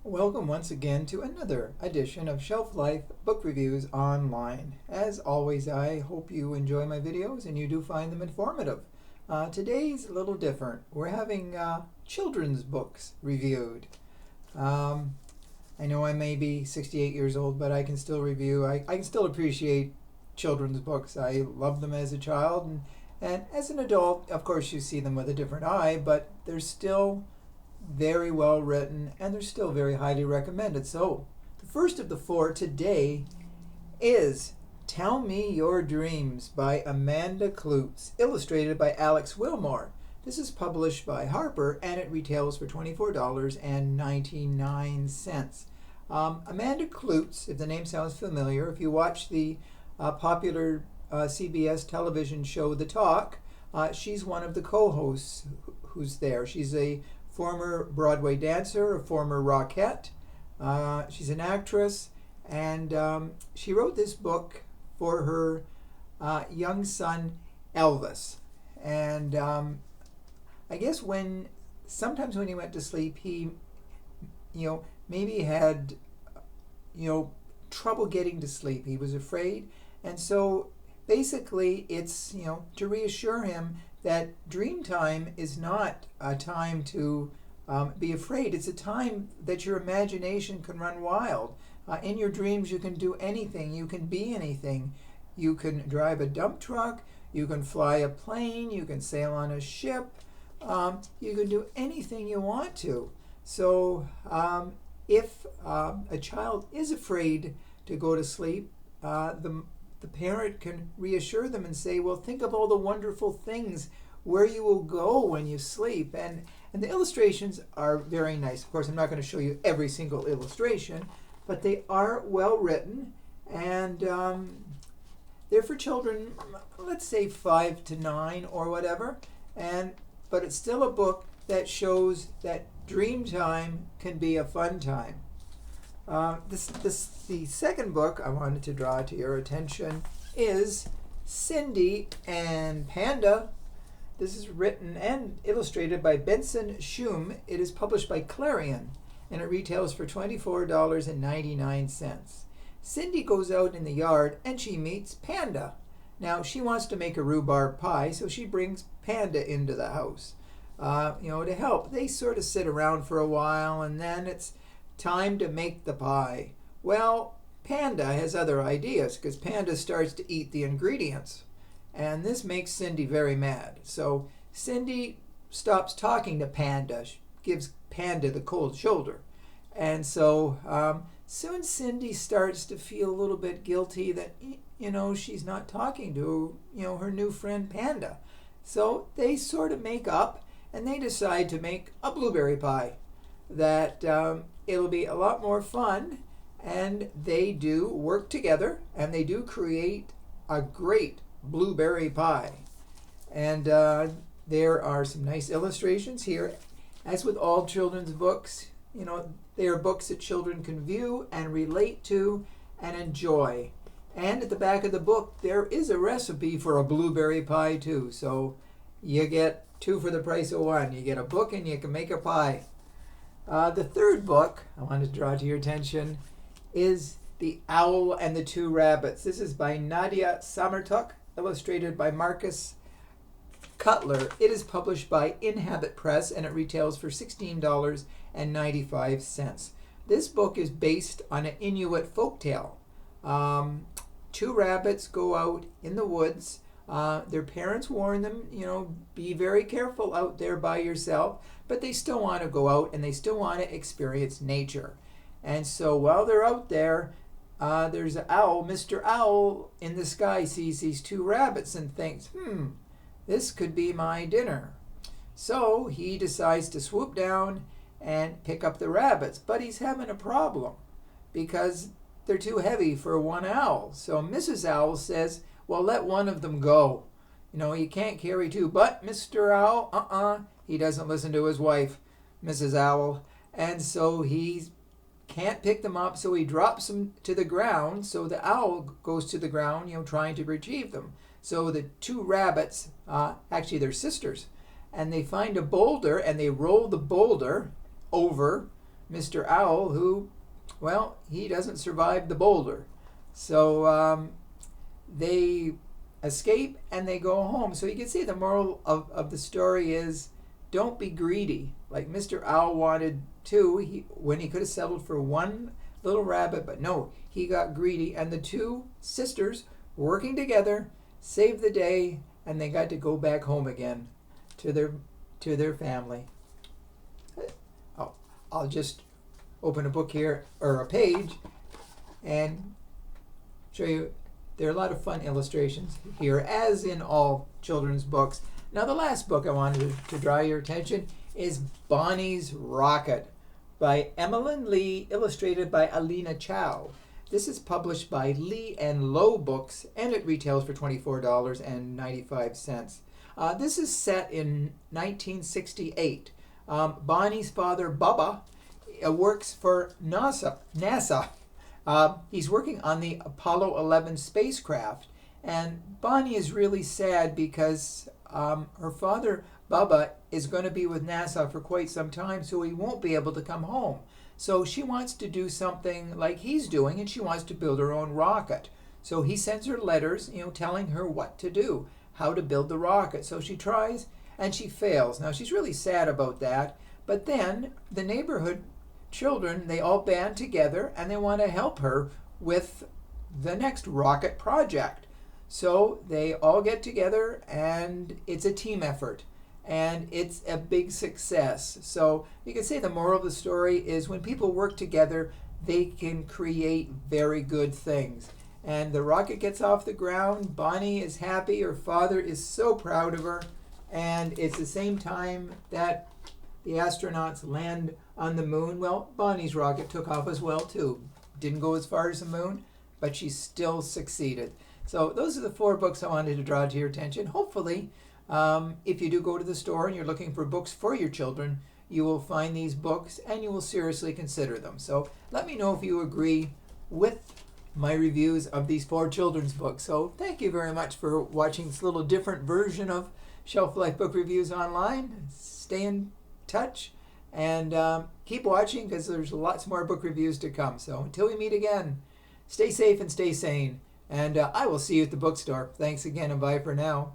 Welcome once again to another edition of Shelf Life Book Reviews Online. As always, I hope you enjoy my videos and you do find them informative. Today's a little different. We're having children's books reviewed. I know I may be 68 years old, but I can still review. I can still appreciate children's books. I loved them as a child, and as an adult, of course, you see them with a different eye, but they're still very well written and they're still very highly recommended. So, the first of the four today is Tell Me Your Dreams by Amanda Kloots, illustrated by Alex Wilmore. This is published by Harper and it retails for $24.99. Amanda Kloots, if the name sounds familiar, if you watch the popular CBS television show The Talk, she's one of the co-hosts who's there. She's a former Broadway dancer, a former rockette. She's an actress, and she wrote this book for her young son Elvis. And I guess sometimes when he went to sleep, he, maybe had, trouble getting to sleep. He was afraid, and so basically, it's to reassure him that dream time is not a time to be afraid. It's a time that your imagination can run wild. In your dreams, you can do anything. You can be anything. You can drive a dump truck. You can fly a plane. You can sail on a ship. You can do anything you want to. So if a child is afraid to go to sleep, the parent can reassure them and say, well, think of all the wonderful things where you will go when you sleep. And the illustrations are very nice. Of course, I'm not going to show you every single illustration, but they are well written, and they're for children, let's say 5 to 9 or whatever. But it's still a book that shows that dream time can be a fun time. The second book I wanted to draw to your attention is Cindy and Panda. This is written and illustrated by Benson Schum. It is published by Clarion, and it retails for $24.99. Cindy goes out in the yard and she meets Panda. Now, she wants to make a rhubarb pie, so she brings Panda into the house, to help. They sort of sit around for a while, and then it's time to make the pie. Well, Panda has other ideas because Panda starts to eat the ingredients. And this makes Cindy very mad. So Cindy stops talking to Panda, gives Panda the cold shoulder. And so soon Cindy starts to feel a little bit guilty that, she's not talking to, her new friend Panda. So they sort of make up and they decide to make a blueberry pie that it'll be a lot more fun, and they do work together and they do create a great blueberry pie. And there are some nice illustrations here. As with all children's books, they are books that children can view and relate to and enjoy. And at the back of the book, there is a recipe for a blueberry pie too. So you get 2 for the price of 1. You get a book and you can make a pie. The third book I want to draw to your attention is The Owl and the Two Rabbits. This is by Nadia Samertuk, illustrated by Marcus Cutler. It is published by Inhabit Press and it retails for $16.95. This book is based on an Inuit folktale. 2 rabbits go out in the woods. Their parents warn them, be very careful out there by yourself, but they still want to go out and they still want to experience nature. And so while they're out there, there's an owl. Mr. Owl in the sky sees these 2 rabbits and thinks, this could be my dinner. So he decides to swoop down and pick up the rabbits, but he's having a problem because they're too heavy for one owl. So Mrs. Owl says, well, let one of them go. You can't carry 2. But Mr. Owl, he doesn't listen to his wife, Mrs. Owl. And so he can't pick them up, so he drops them to the ground. So the owl goes to the ground, trying to retrieve them. So the 2 rabbits, actually they're sisters, and they find a boulder and they roll the boulder over Mr. Owl who, well, he doesn't survive the boulder. So they escape and they go home. So you can see the moral of the story is don't be greedy. Like Mr. Owl wanted two when he could have settled for one little rabbit, but no, he got greedy. And the two sisters working together saved the day, and they got to go back home again to their family. I'll just open a book here, or a page, and show you. There are a lot of fun illustrations here, as in all children's books. Now, the last book I wanted to draw your attention is Bonnie's Rocket by Emmeline Lee, illustrated by Alina Chow. This is published by Lee and Low Books, and it retails for $24.95. This is set in 1968. Bonnie's father, Bubba, works for NASA. He's working on the Apollo 11 spacecraft, and Bonnie is really sad because her father, Bubba, is going to be with NASA for quite some time, so he won't be able to come home. So she wants to do something like he's doing, and she wants to build her own rocket. So he sends her letters, telling her what to do, how to build the rocket. So she tries, and she fails. Now, she's really sad about that, but then the neighborhood children, they all band together, and they want to help her with the next rocket project. So they all get together, and it's a team effort, and it's a big success. So you can say the moral of the story is when people work together, they can create very good things. And the rocket gets off the ground. Bonnie is happy. Her father is so proud of her. And it's the same time that the astronauts land on the moon. Well, Bonnie's rocket took off as well, too. Didn't go as far as the moon, but she still succeeded. So those are the 4 books I wanted to draw to your attention. Hopefully, if you do go to the store and you're looking for books for your children, you will find these books and you will seriously consider them. So let me know if you agree with my reviews of these 4 children's books. So thank you very much for watching this little different version of Shelf Life Book Reviews Online. Stay in touch and keep watching because there's lots more book reviews to come. So until we meet again, stay safe and stay sane. And I will see you at the bookstore. Thanks again and bye for now.